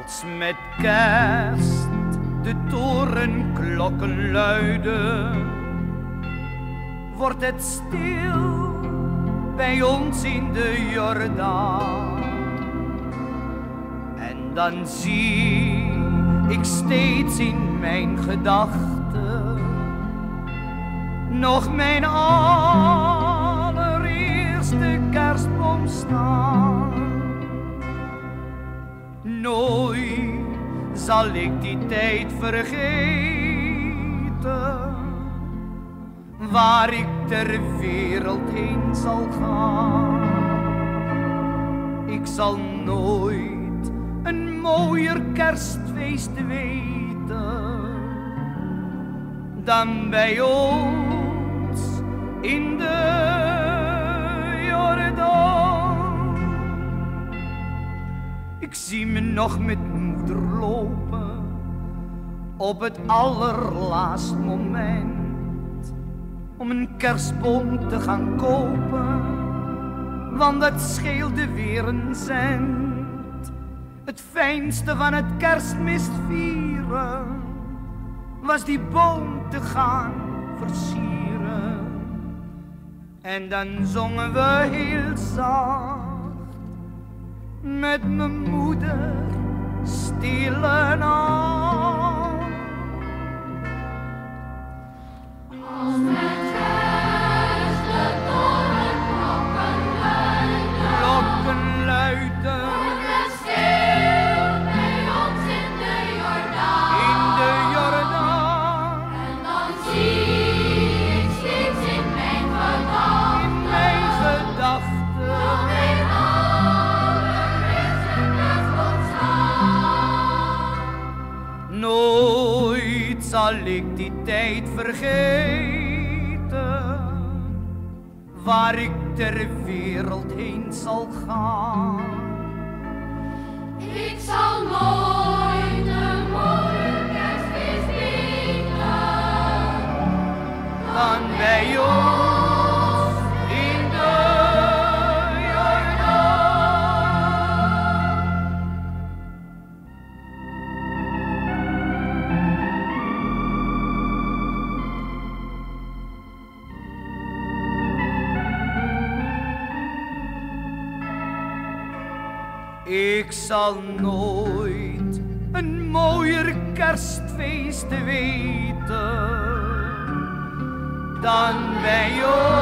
Als met kerst de torenklokken luiden, wordt het stil bij ons in de Jordaan. En dan zie ik steeds in mijn gedachten nog mijn allereerste kerstboom staan. Nooit zal ik die tijd vergeten, waar ik ter wereld heen zal gaan. Ik zal nooit een mooier kerstfeest weten dan bij ons in de Jordaan. Ik zie me nog met moeder lopen op het allerlaatst moment om een kerstboom te gaan kopen, want dat scheelde weer een cent. Het fijnste van het kerstmis vieren was die boom te gaan versieren. En dan zongen we heel zacht met mijn moeder stille nacht. Als met kerst de torenklokken luiden, wordt het stil bij ons in de Jordaan. In de Jordaan. En dan zie ik steeds in mijn gedachten nog mijn allereerste kerstboom staan. Nooit zal ik die tijd vergeten, waar ik ter wereld heen zal gaan. Ik zal nooit een mooier kerstfeest weten Dan bij ons in de Jordaan. Ik zal nooit een mooier kerstfeest weten dan bij ons.